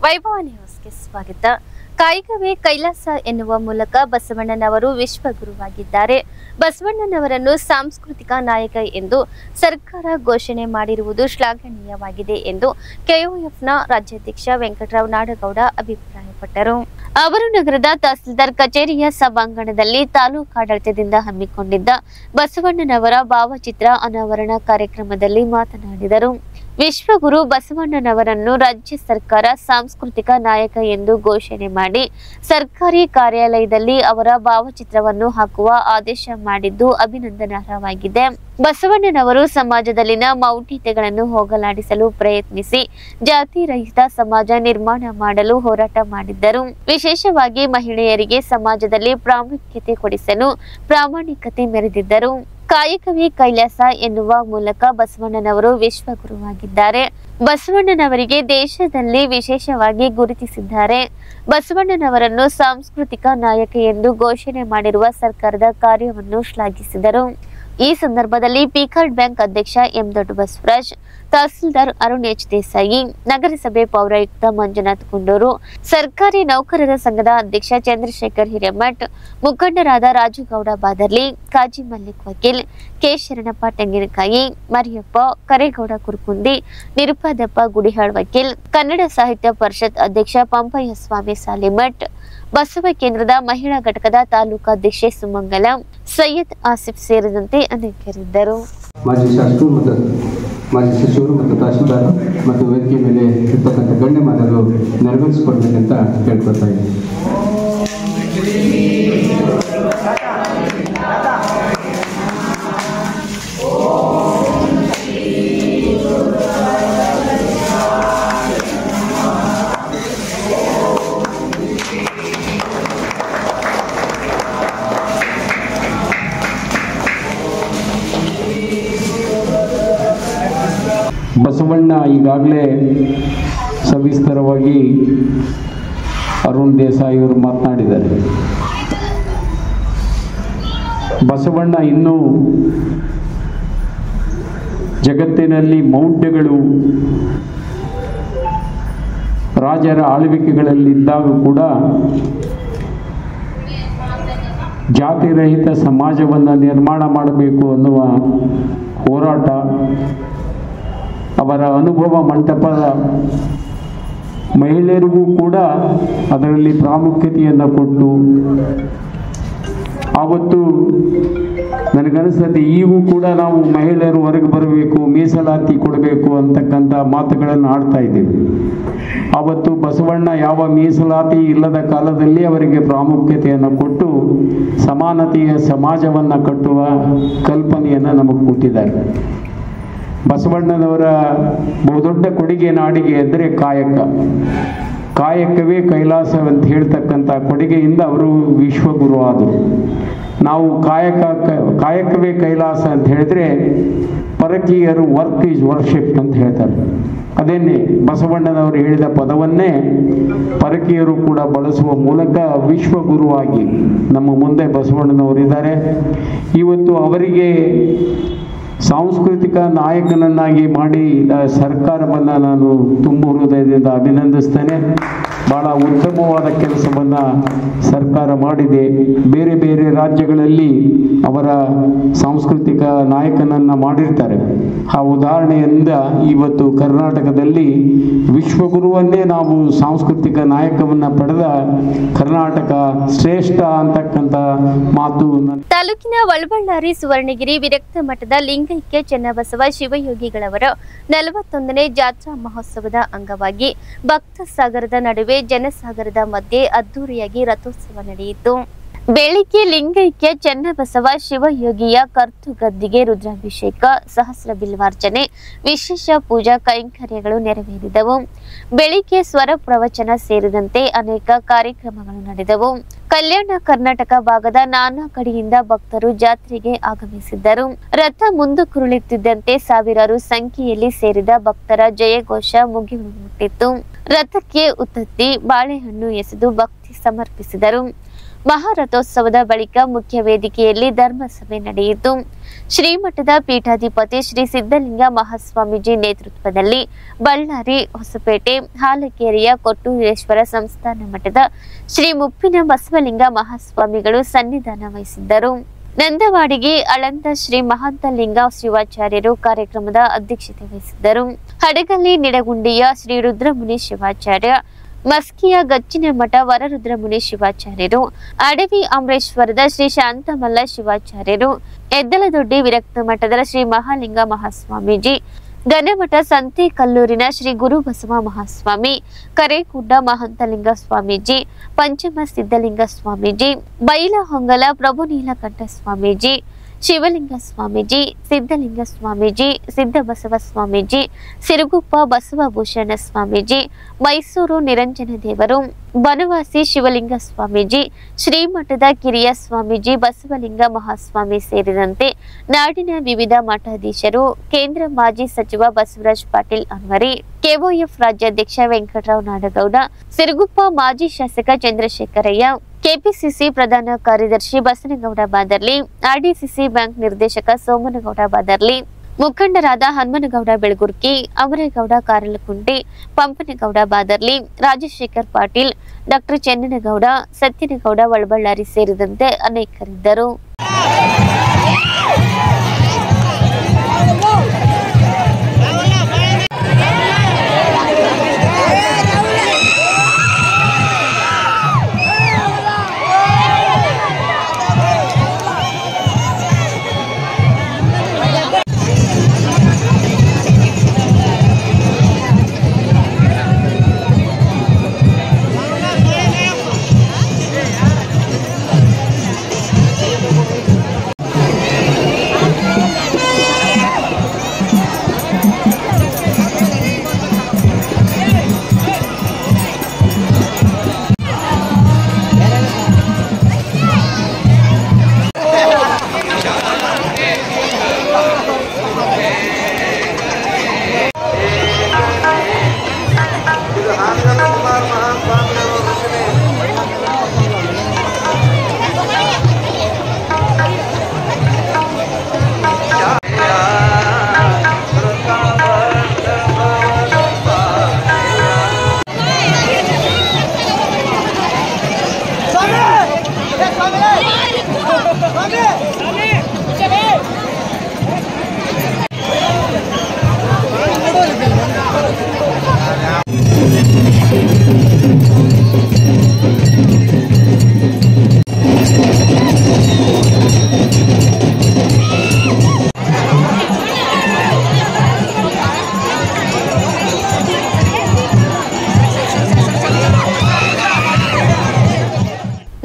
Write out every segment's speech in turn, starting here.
ವೈಭವ ನ್ಯೂಸ್ಗೆ ಸ್ವಾಗತ. ಕಾಯಕವೇ ಕೈಲಾಸ ಎನ್ನುವ ಮೂಲಕ ಬಸವಣ್ಣನವರು ವಿಶ್ವಗುರುವಾಗಿದ್ದಾರೆ. ಬಸವಣ್ಣನವರನ್ನು ಸಾಂಸ್ಕೃತಿಕ ನಾಯಕ ಎಂದು ಸರ್ಕಾರ ಘೋಷಣೆ ಮಾಡಿರುವುದು ಶ್ಲಾಘನೀಯವಾಗಿದೆ ಎಂದು ಕೆಒಎಫ್ನ ರಾಜ್ಯಾಧ್ಯಕ್ಷ ವೆಂಕಟರಾವ್ ನಾಡಗೌಡ ಅಭಿಪ್ರಾಯಪಟ್ಟರು. ಅವರು ನಗರದ ತಹಸೀಲ್ದಾರ್ ಕಚೇರಿಯ ಸಭಾಂಗಣದಲ್ಲಿ ತಾಲೂಕಾಡಳಿತದಿಂದ ಹಮ್ಮಿಕೊಂಡಿದ್ದ ಬಸವಣ್ಣನವರ ಭಾವಚಿತ್ರ ಅನಾವರಣ ಕಾರ್ಯಕ್ರಮದಲ್ಲಿ ಮಾತನಾಡಿದರು. ವಿಶ್ವಗುರು ಬಸವಣ್ಣನವರನ್ನು ರಾಜ್ಯ ಸರ್ಕಾರ ಸಾಂಸ್ಕೃತಿಕ ನಾಯಕ ಎಂದು ಘೋಷಣೆ ಮಾಡಿ ಸರ್ಕಾರಿ ಕಾರ್ಯಾಲಯದಲ್ಲಿ ಅವರ ಭಾವಚಿತ್ರವನ್ನು ಹಾಕುವ ಆದೇಶ ಮಾಡಿದ್ದು ಅಭಿನಂದನಾರ್ಹವಾಗಿದೆ. ಬಸವಣ್ಣನವರು ಸಮಾಜದಲ್ಲಿನ ಮೌಢ್ಯತೆಗಳನ್ನು ಹೋಗಲಾಡಿಸಲು ಪ್ರಯತ್ನಿಸಿ ಜಾತಿ ರಹಿತ ಸಮಾಜ ನಿರ್ಮಾಣ ಮಾಡಲು ಹೋರಾಟ ಮಾಡಿದ್ದರು. ವಿಶೇಷವಾಗಿ ಮಹಿಳೆಯರಿಗೆ ಸಮಾಜದಲ್ಲಿ ಪ್ರಾಮುಖ್ಯತೆ ಕೊಡಿಸಲು ಪ್ರಾಮಾಣಿಕತೆ ಮೆರೆದಿದ್ದರು. ಕಾಯಕವೇ ಕೈಲಾಸ ಎನ್ನುವ ಮೂಲಕ ಬಸವಣ್ಣನವರು ವಿಶ್ವಗುರುವಾಗಿದ್ದಾರೆ. ಬಸವಣ್ಣನವರಿಗೆ ದೇಶದಲ್ಲಿ ವಿಶೇಷವಾಗಿ ಗುರುತಿಸಿದ್ದಾರೆ. ಬಸವಣ್ಣನವರನ್ನು ಸಾಂಸ್ಕೃತಿಕ ನಾಯಕ ಎಂದು ಘೋಷಣೆ ಮಾಡಿರುವ ಸರ್ಕಾರದ ಕಾರ್ಯವನ್ನು ಶ್ಲಾಘಿಸಿದರು. ಈ ಸಂದರ್ಭದಲ್ಲಿ ಪಿಕಾರ್ಡ್ ಬ್ಯಾಂಕ್ ಅಧ್ಯಕ್ಷ ಎಂ ದೊಡ್ಡಬಸವರಾಜ್, ತಹಸೀಲ್ದಾರ್ ಅರುಣ್ ಎಚ್ ದೇಸಾಯಿ, ನಗರಸಭೆ ಪೌರಾಯುಕ್ತ ಮಂಜುನಾಥ್ ಕುಂಡೂರು, ಸರ್ಕಾರಿ ನೌಕರರ ಸಂಘದ ಅಧ್ಯಕ್ಷ ಚಂದ್ರಶೇಖರ್ ಹಿರೇಮಠ್, ಮುಖಂಡರಾದ ರಾಜುಗೌಡ ಬಾದರ್ಲಿ, ಕಾಜಿ ಮಲ್ಲಿಕ್ ವಕೀಲ್, ಕೆ ಶರಣಪ್ಪ ತೆಂಗಿನಕಾಯಿ, ಮರಿಯಪ್ಪ, ಕರೇಗೌಡ ಕುರ್ಕುಂದಿ, ನಿರುಪಾದಪ್ಪ ಗುಡಿಹಾಳ್ ವಕೀಲ್, ಕನ್ನಡ ಸಾಹಿತ್ಯ ಪರಿಷತ್ ಅಧ್ಯಕ್ಷ ಪಂಪಯ್ಯ ಸ್ವಾಮಿ ಸಾಲಿಮಠ್, ಬಸವ ಕೇಂದ್ರದ ಮಹಿಳಾ ಘಟಕದ ತಾಲೂಕಾಧ್ಯಕ್ಷೆ ಸುಮಂಗಲ, ಸೈಯದ್ ಆಸಿಫ್ ಸೇರಿದಂತೆ ಅನೇಕರಿದ್ದರು. ಮಾಜಿ ಶಾಸಕರು ಮತ್ತು ಮಾಜಿ ಸಚಿವರು ಮತ್ತು ತಹಶೀಲ್ದಾರ್ ಮತ್ತು ವೇದಿಕೆ ಮೇಲೆ ಇರ್ತಕ್ಕಂಥ ಗಣ್ಯಮಾನ್ಯರು ನೆರವೇರಿಸಿಕೊಡ್ಬೇಕಂತ ಕೇಳ್ಕೊಳ್ತಾ ಇದ್ದೀನಿ. ಬಸವಣ್ಣ ಈಗಾಗಲೇ ಸವಿಸ್ತರವಾಗಿ ಅರುಣ್ ದೇಸಾಯಿ ಅವರು ಮಾತನಾಡಿದ್ದಾರೆ. ಬಸವಣ್ಣ ಇನ್ನೂ ಜಗತ್ತಿನಲ್ಲಿ ಮೌಢ್ಯಗಳು ರಾಜರ ಆಳ್ವಿಕೆಗಳಲ್ಲಿದ್ದಾಗ ಕೂಡ ಜಾತಿ ರಹಿತ ಸಮಾಜವನ್ನು ನಿರ್ಮಾಣ ಮಾಡಬೇಕು ಅನ್ನುವ ಹೋರಾಟ, ಅವರ ಅನುಭವ ಮಂಟಪದ ಮಹಿಳೆಯರಿಗೂ ಕೂಡ ಅದರಲ್ಲಿ ಪ್ರಾಮುಖ್ಯತೆಯನ್ನು ಕೊಟ್ಟು, ಆವತ್ತು ನನಗನ್ನಿಸ್ತದೆ ಈಗೂ ಕೂಡ ನಾವು ಮಹಿಳೆಯರು ಹೊರಗೆ ಬರಬೇಕು, ಮೀಸಲಾತಿ ಕೊಡಬೇಕು ಅಂತಕ್ಕಂಥ ಮಾತುಗಳನ್ನು ಆಡ್ತಾ ಇದ್ದೀವಿ. ಆವತ್ತು ಬಸವಣ್ಣ ಯಾವ ಮೀಸಲಾತಿ ಇಲ್ಲದ ಕಾಲದಲ್ಲಿ ಅವರಿಗೆ ಪ್ರಾಮುಖ್ಯತೆಯನ್ನು ಕೊಟ್ಟು ಸಮಾನತೆಯ ಸಮಾಜವನ್ನು ಕಟ್ಟುವ ಕಲ್ಪನೆಯನ್ನು ನಮಗೆ ಕೊಟ್ಟಿದ್ದಾರೆ. ಬಸವಣ್ಣನವರ ಬಹುದೊಡ್ಡ ಕೊಡುಗೆ ನಾಡಿಗೆ ಅಂದರೆ ಕಾಯಕ. ಕಾಯಕವೇ ಕೈಲಾಸ ಅಂತ ಹೇಳ್ತಕ್ಕಂಥ ಕೊಡುಗೆಯಿಂದ ಅವರು ವಿಶ್ವಗುರು ಆದರು. ನಾವು ಕಾಯಕವೇ ಕೈಲಾಸ ಅಂತ ಹೇಳಿದ್ರೆ ಪರಕೀಯರು ವರ್ಕ್ ಈಸ್ ವರ್ಷಿಪ್ ಅಂತ ಹೇಳ್ತಾರೆ. ಅದೇನೇ ಬಸವಣ್ಣನವರು ಹೇಳಿದ ಪದವನ್ನೇ ಪರಕೀಯರು ಕೂಡ ಬಳಸುವ ಮೂಲಕ ವಿಶ್ವಗುರುವಾಗಿ ನಮ್ಮ ಮುಂದೆ ಬಸವಣ್ಣನವರಿದ್ದಾರೆ. ಇವತ್ತು ಅವರಿಗೆ ಸಾಂಸ್ಕೃತಿಕ ನಾಯಕನನ್ನಾಗಿ ಮಾಡಿ ಸರ್ಕಾರವನ್ನು ನಾನು ತುಂಬ ಹೃದಯದಿಂದ ಅಭಿನಂದಿಸ್ತೇನೆ. ಬಹಳ ಉತ್ತಮವಾದ ಕೆಲಸವನ್ನು ಸರ್ಕಾರ ಮಾಡಿದೆ. ಬೇರೆ ಬೇರೆ ರಾಜ್ಯಗಳಲ್ಲಿ ಅವರ ಸಾಂಸ್ಕೃತಿಕ ನಾಯಕನನ್ನು ಮಾಡಿರ್ತಾರೆ. ಆ ಉದಾಹರಣೆಯಿಂದ ಇವತ್ತು ಕರ್ನಾಟಕದಲ್ಲಿ ವಿಶ್ವಗುರುವನ್ನೇ ನಾವು ಸಾಂಸ್ಕೃತಿಕ ನಾಯಕವನ್ನು ಪಡೆದ ಕರ್ನಾಟಕ ಶ್ರೇಷ್ಠ ಅಂತಕ್ಕಂಥ ಮಾತು. ತಾಲೂಕಿನ ವಳಬಳ್ಳಾರಿ ಸುವರ್ಣಗಿರಿ ವಿರಕ್ತ ಮಠದ ಲಿಂಗೈಕ್ಯ ಚೆನ್ನಬಸವ ಶಿವಯೋಗಿಗಳವರ 41ನೇ ಜಾತ್ರಾ ಮಹೋತ್ಸವದ ಅಂಗವಾಗಿ ಭಕ್ತ ಸಾಗರದ ನಡುವೆ ಜನಸಾಗರದ ಮಧ್ಯೆ ಅದ್ದೂರಿಯಾಗಿ ರಥೋತ್ಸವ ನಡೆಯಿತು. ಬೆಳಿಗ್ಗೆ ಲಿಂಗೈಕ್ಯ ಚೆನ್ನಬಸವ ಶಿವಯೋಗಿಯ ಕರ್ತುಗದ್ದಿಗೆ ರುದ್ರಾಭಿಷೇಕ, ಸಹಸ್ರ ಬಿಲ್ವಾರ್ಚನೆ, ವಿಶೇಷ ಪೂಜಾ ಕೈಂಕರ್ಯಗಳು ನೆರವೇರಿದವು. ಬೆಳಿಗ್ಗೆ ಸ್ವರ ಪ್ರವಚನ ಸೇರಿದಂತೆ ಅನೇಕ ಕಾರ್ಯಕ್ರಮಗಳು ನಡೆದವು. ಕಲ್ಯಾಣ ಕರ್ನಾಟಕ ಭಾಗದ ನಾನಾ ಕಡೆಯಿಂದ ಭಕ್ತರು ಜಾತ್ರೆಗೆ ಆಗಮಿಸಿದ್ದರು. ರಥ ಮುಂದಕ್ಕುರುಳುತ್ತಿದ್ದಂತೆ ಸಾವಿರಾರು ಸಂಖ್ಯೆಯಲ್ಲಿ ಸೇರಿದ ಭಕ್ತರ ಜಯಘೋಷ ಮುಗಿಲು ಮುಟ್ಟಿತ್ತು. ರಥಕ್ಕೆ ಉತ್ತತ್ತಿ, ಬಾಳೆಹಣ್ಣು ಎಸೆದು ಭಕ್ತಿ ಸಮರ್ಪಿಸಿದರು. ಮಹಾರಥೋತ್ಸವದ ಬಳಿಕ ಮುಖ್ಯ ವೇದಿಕೆಯಲ್ಲಿ ಧರ್ಮಸಭೆ ನಡೆಯಿತು. ಶ್ರೀಮಠದ ಪೀಠಾಧಿಪತಿ ಶ್ರೀ ಸಿದ್ದಲಿಂಗ ಮಹಾಸ್ವಾಮೀಜಿ ನೇತೃತ್ವದಲ್ಲಿ ಬಳ್ಳಾರಿ, ಹೊಸಪೇಟೆ, ಹಾಲಕೇರಿಯ ಕೊಟ್ಟೂರೇಶ್ವರ ಸಂಸ್ಥಾನ ಮಠದ ಶ್ರೀ ಮುಪ್ಪಿನ ಬಸವಲಿಂಗ ಮಹಾಸ್ವಾಮಿಗಳು ಸನ್ನಿಧಾನ ವಹಿಸಿದ್ದರು. ನಂದವಾಡಿಗೆ ಅಳಂದ ಶ್ರೀ ಮಹಾಂತಲಿಂಗ ಶಿವಾಚಾರ್ಯರು ಕಾರ್ಯಕ್ರಮದ ಅಧ್ಯಕ್ಷತೆ ವಹಿಸಿದ್ದರು. ಹಡಗಲ್ಲಿ ನಿಡಗುಂಡಿಯ ಶ್ರೀ ರುದ್ರಮುನಿ ಶಿವಾಚಾರ್ಯ, ಮಸ್ಕಿಯ ಗಚ್ಚಿನ ಮಠ ವರರುದ್ರಮುನಿ ಶಿವಾಚಾರ್ಯರು, ಅಡವಿ ಅಮರೇಶ್ವರದ ಶ್ರೀ ಶಾಂತಮಲ್ಲ ಶಿವಾಚಾರ್ಯರು, ಎದ್ದಲದೊಡ್ಡಿ ವಿರಕ್ತ ಮಠದ ಶ್ರೀ ಮಹಾಲಿಂಗ ಮಹಾಸ್ವಾಮೀಜಿ, ಗನಮಠ ಸಂತೆಕಲ್ಲೂರಿನ ಶ್ರೀ ಗುರು ಬಸವ ಮಹಾಸ್ವಾಮಿ, ಕರೇಗುಡ್ಡ ಮಹಂತಲಿಂಗ ಸ್ವಾಮೀಜಿ, ಪಂಚಮ ಸಿದ್ದಲಿಂಗ ಸ್ವಾಮೀಜಿ, ಬೈಲಹೊಂಗಲ ಪ್ರಭು ನೀಲಕಂಠ ಸ್ವಾಮೀಜಿ, ಶಿವಲಿಂಗ ಸ್ವಾಮೀಜಿ, ಸಿದ್ದಲಿಂಗ ಸ್ವಾಮೀಜಿ, ಸಿದ್ದಬಸವ ಸ್ವಾಮೀಜಿ, ಸಿರುಗುಪ್ಪ ಬಸವಭೂಷಣ ಸ್ವಾಮೀಜಿ, ಮೈಸೂರು ನಿರಂಜನ ದೇವರು, ಬನವಾಸಿ ಶಿವಲಿಂಗ ಸ್ವಾಮೀಜಿ, ಶ್ರೀಮಠದ ಕಿರಿಯ ಸ್ವಾಮೀಜಿ ಬಸವಲಿಂಗ ಮಹಾಸ್ವಾಮಿ ಸೇರಿದಂತೆ ನಾಡಿನ ವಿವಿಧ ಮಠಾಧೀಶರು, ಕೇಂದ್ರ ಮಾಜಿ ಸಚಿವ ಬಸವರಾಜ್ ಪಾಟೀಲ್ ಅನ್ವರಿ, ಕೆಒಎಫ್ ರಾಜ್ಯಾಧ್ಯಕ್ಷ ವೆಂಕಟರಾವ್ ನಾಡಗೌಡ, ಸಿರುಗುಪ್ಪ ಮಾಜಿ ಶಾಸಕ ಚಂದ್ರಶೇಖರಯ್ಯ, ಕೆಪಿಸಿಸಿ ಪ್ರಧಾನ ಕಾರ್ಯದರ್ಶಿ ಬಸನಗೌಡ ಬಾದರ್ಲಿ, ಆರ್ಡಿಸಿಸಿ ಬ್ಯಾಂಕ್ ನಿರ್ದೇಶಕ ಸೋಮನಗೌಡ ಬಾದರ್ಲಿ, ಮುಖಂಡರಾದ ಹನುಮನಗೌಡ ಬೆಳಗುರ್ಕಿ, ಅಮರೇಗೌಡ ಕಾರಲಕುಂಟಿ, ಪಂಪನಗೌಡ ಬಾದರ್ಲಿ, ರಾಜಶೇಖರ್ ಪಾಟೀಲ್, ಡಾಕ್ಟರ್ ಚೆನ್ನನಗೌಡ, ಸತ್ಯನಗೌಡ ವಳಬಳ್ಳಾರಿ ಸೇರಿದಂತೆ ಅನೇಕರಿದ್ದರು.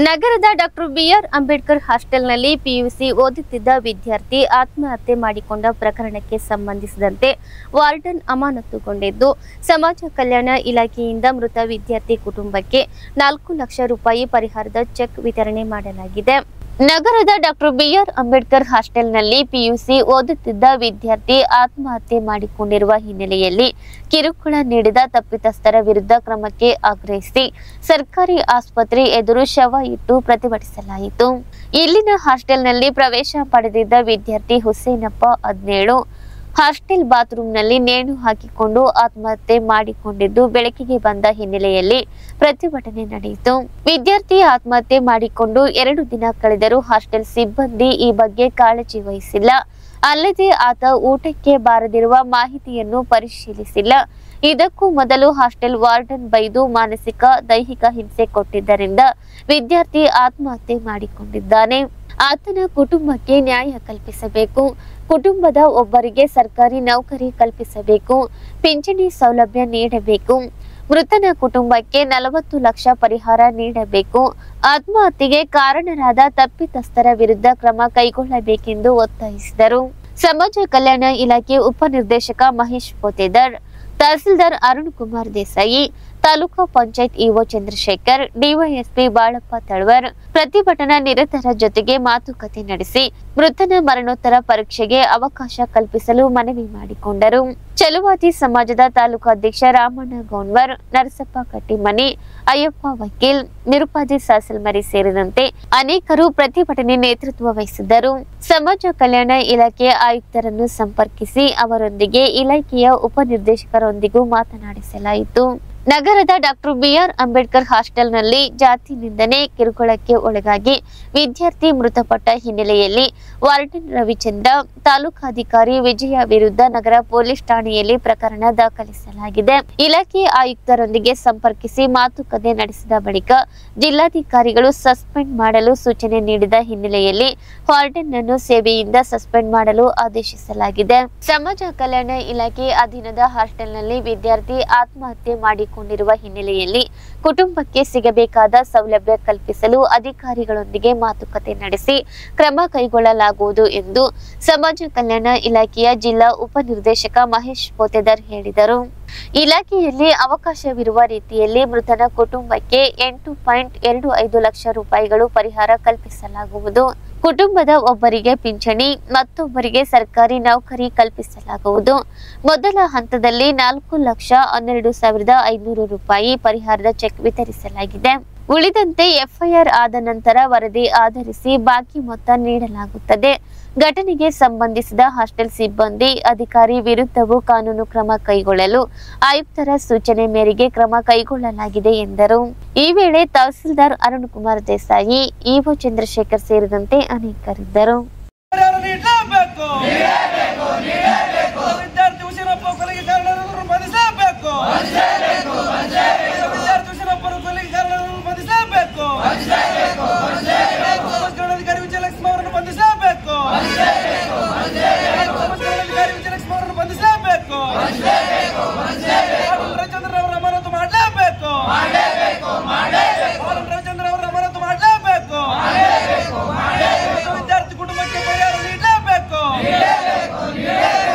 ನಗರದ ಡಾಕ್ಟರ್ ಬಿಆರ್ ಅಂಬೇಡ್ಕರ್ ಹಾಸ್ಟೆಲ್ನಲ್ಲಿ ಪಿಯುಸಿ ಓದುತ್ತಿದ್ದ ವಿದ್ಯಾರ್ಥಿ ಆತ್ಮಹತ್ಯೆ ಮಾಡಿಕೊಂಡ ಪ್ರಕರಣಕ್ಕೆ ಸಂಬಂಧಿಸಿದಂತೆ ವಾರ್ಡನ್ ಅಮಾನತುಗೊಂಡಿದ್ದು, ಸಮಾಜ ಕಲ್ಯಾಣ ಇಲಾಖೆಯಿಂದ ಮೃತ ವಿದ್ಯಾರ್ಥಿ ಕುಟುಂಬಕ್ಕೆ 4 ಲಕ್ಷ ರೂಪಾಯಿ ಪರಿಹಾರದ ಚೆಕ್ ವಿತರಣೆ ಮಾಡಲಾಗಿದೆ. ನಗರದ ಡಾಕ್ಟರ್ ಬಿಆರ್ ಅಂಬೇಡ್ಕರ್ ಹಾಸ್ಟೆಲ್ನಲ್ಲಿ ಪಿಯುಸಿ ಓದುತ್ತಿದ್ದ ವಿದ್ಯಾರ್ಥಿ ಆತ್ಮಹತ್ಯೆ ಮಾಡಿಕೊಂಡಿರುವ ಹಿನ್ನೆಲೆಯಲ್ಲಿ ಕಿರುಕುಳ ನೀಡಿದ ತಪ್ಪಿತಸ್ಥರ ವಿರುದ್ಧ ಕ್ರಮಕ್ಕೆ ಆಗ್ರಹಿಸಿ ಸರ್ಕಾರಿ ಆಸ್ಪತ್ರೆ ಎದುರು ಶವ ಇಟ್ಟು ಪ್ರತಿಭಟಿಸಲಾಯಿತು. ಇಲ್ಲಿನ ಹಾಸ್ಟೆಲ್ನಲ್ಲಿ ಪ್ರವೇಶ ಪಡೆದಿದ್ದ ವಿದ್ಯಾರ್ಥಿ ಹುಸೇನಪ್ಪ 17 ಹಾಸ್ಟೆಲ್ ಬಾತ್ರೂಮ್ನಲ್ಲಿ ನೇಣು ಹಾಕಿಕೊಂಡು ಆತ್ಮಹತ್ಯೆ ಮಾಡಿಕೊಂಡಿದ್ದು ಬೆಳಕಿಗೆ ಬಂದ ಹಿನ್ನೆಲೆಯಲ್ಲಿ ಪ್ರತಿಭಟನೆ ನಡೆಯಿತು. ವಿದ್ಯಾರ್ಥಿ ಆತ್ಮಹತ್ಯೆ ಮಾಡಿಕೊಂಡು 2 ದಿನ ಕಳೆದರೂ ಹಾಸ್ಟೆಲ್ ಸಿಬ್ಬಂದಿ ಈ ಬಗ್ಗೆ ಕಾಳಜಿ ವಹಿಸಿಲ್ಲ. ಅಲ್ಲದೆ ಆತ ಊಟಕ್ಕೆ ಬಾರದಿರುವ ಮಾಹಿತಿಯನ್ನು ಪರಿಶೀಲಿಸಿಲ್ಲ. ಇದಕ್ಕೂ ಮೊದಲು ಹಾಸ್ಟೆಲ್ ವಾರ್ಡನ್ ಬೈದು ಮಾನಸಿಕ ದೈಹಿಕ ಹಿಂಸೆ ಕೊಟ್ಟಿದ್ದರಿಂದ ವಿದ್ಯಾರ್ಥಿ ಆತ್ಮಹತ್ಯೆ ಮಾಡಿಕೊಂಡಿದ್ದಾನೆ. ಆತನ ಕುಟುಂಬಕ್ಕೆ ನ್ಯಾಯ ಕಲ್ಪಿಸಬೇಕು. ಕುಟುಂಬದ ಒಬ್ಬರಿಗೆ ಸರ್ಕಾರಿ ನೌಕರಿ ಕಲ್ಪಿಸಬೇಕು. ಪಿಂಚಣಿ ಸೌಲಭ್ಯ ನೀಡಬೇಕು. ಮೃತನ ಕುಟುಂಬಕ್ಕೆ 40 ಲಕ್ಷ ಪರಿಹಾರ ನೀಡಬೇಕು. ಆತ್ಮಹತ್ಯೆಗೆ ಕಾರಣರಾದ ತಪ್ಪಿತಸ್ಥರ ವಿರುದ್ಧ ಕ್ರಮ ಕೈಗೊಳ್ಳಬೇಕೆಂದು ಒತ್ತಾಯಿಸಿದರು. ಸಮಾಜ ಕಲ್ಯಾಣ ಇಲಾಖೆ ಉಪನಿರ್ದೇಶಕ ಮಹೇಶ್ ಪೋತೆದಾರ್, ತಹಸೀಲ್ದಾರ್ ಅರುಣ್ ಕುಮಾರ್ ದೇಸಾಯಿ, ತಾಲೂಕಾ ಪಂಚಾಯತ್ ಇಒ ಚಂದ್ರಶೇಖರ್, ಡಿವೈಎಸ್ಪಿ ಬಾಳಪ್ಪ ತಳವರ್ ಪ್ರತಿಭಟನಾ ನಿರತರ ಜೊತೆಗೆ ಮಾತುಕತೆ ನಡೆಸಿ ಮೃತನ ಮರಣೋತ್ತರ ಪರೀಕ್ಷೆಗೆ ಅವಕಾಶ ಕಲ್ಪಿಸಲು ಮನವಿ ಮಾಡಿಕೊಂಡರು. ಚಲುವಾದಿ ಸಮಾಜದ ತಾಲೂಕಾಧ್ಯಕ್ಷ ರಾಮಣ್ಣ ಗೌನ್ವರ್, ನರಸಪ್ಪ ಕಟ್ಟಿಮನಿ, ಅಯ್ಯಪ್ಪ ವಕೀಲ್, ನಿರುಪಾದಿ ಸಾಸಲ್ಮರಿ ಸೇರಿದಂತೆ ಅನೇಕರು ಪ್ರತಿಭಟನೆ ನೇತೃತ್ವ ವಹಿಸಿದ್ದರು. ಸಮಾಜ ಕಲ್ಯಾಣ ಇಲಾಖೆ ಆಯುಕ್ತರನ್ನು ಸಂಪರ್ಕಿಸಿ ಅವರೊಂದಿಗೆ ಇಲಾಖೆಯ ಉಪನಿರ್ದೇಶಕರೊಂದಿಗೂ ಮಾತನಾಡಿಸಲಾಯಿತು. ನಗರದ ಡಾಕ್ಟರ್ ಬಿಆರ್ ಅಂಬೇಡ್ಕರ್ ಹಾಸ್ಟೆಲ್ನಲ್ಲಿ ಜಾತಿ ನಿಂದನೆ ಕಿರುಕುಳಕ್ಕೆ ಒಳಗಾಗಿ ವಿದ್ಯಾರ್ಥಿ ಮೃತಪಟ್ಟ ಹಿನ್ನೆಲೆಯಲ್ಲಿ ವಾರ್ಡನ್ ರವಿಚಂದ್ರ, ತಾಲೂಕಾಧಿಕಾರಿ ವಿಜಯ ವಿರುದ್ಧ ನಗರ ಪೊಲೀಸ್ ಠಾಣೆಯಲ್ಲಿ ಪ್ರಕರಣ ದಾಖಲಿಸಲಾಗಿದೆ. ಇಲಾಖೆ ಆಯುಕ್ತರೊಂದಿಗೆ ಸಂಪರ್ಕಿಸಿ ಮಾತುಕತೆ ನಡೆಸಿದ ಬಳಿಕ ಜಿಲ್ಲಾಧಿಕಾರಿಗಳು ಸಸ್ಪೆಂಡ್ ಮಾಡಲು ಸೂಚನೆ ನೀಡಿದ ಹಿನ್ನೆಲೆಯಲ್ಲಿ ವಾರ್ಡನ್ ಅನ್ನು ಸೇವೆಯಿಂದ ಸಸ್ಪೆಂಡ್ ಮಾಡಲು ಆದೇಶಿಸಲಾಗಿದೆ. ಸಮಾಜ ಕಲ್ಯಾಣ ಇಲಾಖೆ ಅಧೀನದ ಹಾಸ್ಟೆಲ್ನಲ್ಲಿ ವಿದ್ಯಾರ್ಥಿ ಆತ್ಮಹತ್ಯೆ ಮಾಡಿಕೊಂಡಿರುವ ಹಿನ್ನೆಲೆಯಲ್ಲಿ ಕುಟುಂಬಕ್ಕೆ ಸಿಗಬೇಕಾದ ಸೌಲಭ್ಯ ಕಲ್ಪಿಸಲು ಅಧಿಕಾರಿಗಳೊಂದಿಗೆ ಮಾತುಕತೆ ನಡೆಸಿ ಕ್ರಮ ಕೈಗೊಳ್ಳಲಾಗುವುದು ಎಂದು ಸಮಾಜ ಕಲ್ಯಾಣ ಇಲಾಖೆಯ ಜಿಲ್ಲಾ ಉಪನಿರ್ದೇಶಕ ಮಹೇಶ್ ಪೋತೆದಾರ್ ಹೇಳಿದರು. ಇಲಾಖೆಯಲ್ಲಿ ಅವಕಾಶವಿರುವ ರೀತಿಯಲ್ಲಿ ಮೃತನ ಕುಟುಂಬಕ್ಕೆ 8.25 ಲಕ್ಷ ರೂಪಾಯಿಗಳು ಪರಿಹಾರ ಕಲ್ಪಿಸಲಾಗುವುದು. ಕುಟುಂಬದ ಒಬ್ಬರಿಗೆ ಪಿಂಚಣಿ, ಮತ್ತೊಬ್ಬರಿಗೆ ಸರ್ಕಾರಿ ನೌಕರಿ ಕಲ್ಪಿಸಲಾಗುವುದು. ಮೊದಲ ಹಂತದಲ್ಲಿ 4,12,500 ರೂಪಾಯಿ ಪರಿಹಾರದ ಚೆಕ್ ವಿತರಿಸಲಾಗಿದೆ. ಉಳಿದಂತೆ ಎಫ್ಐಆರ್ ಆದ ನಂತರ ವರದಿ ಆಧರಿಸಿ ಬಾಕಿ ಮೊತ್ತ ನೀಡಲಾಗುತ್ತದೆ. ಘಟನೆಗೆ ಸಂಬಂಧಿಸಿದ ಹಾಸ್ಟೆಲ್ ಸಿಬ್ಬಂದಿ, ಅಧಿಕಾರಿ ವಿರುದ್ಧವೂ ಕಾನೂನು ಕ್ರಮ ಕೈಗೊಳ್ಳಲು ಆಯುಕ್ತರ ಸೂಚನೆ ಮೇರೆಗೆ ಕ್ರಮ ಕೈಗೊಳ್ಳಲಾಗಿದೆ ಎಂದರು. ಈ ವೇಳೆ ತಹಸೀಲ್ದಾರ್ ಅರುಣ್ ಕುಮಾರ್ ದೇಸಾಯಿ, ಇಒ ಚಂದ್ರಶೇಖರ್ ಸೇರಿದಂತೆ ಅನೇಕರಿದ್ದರು.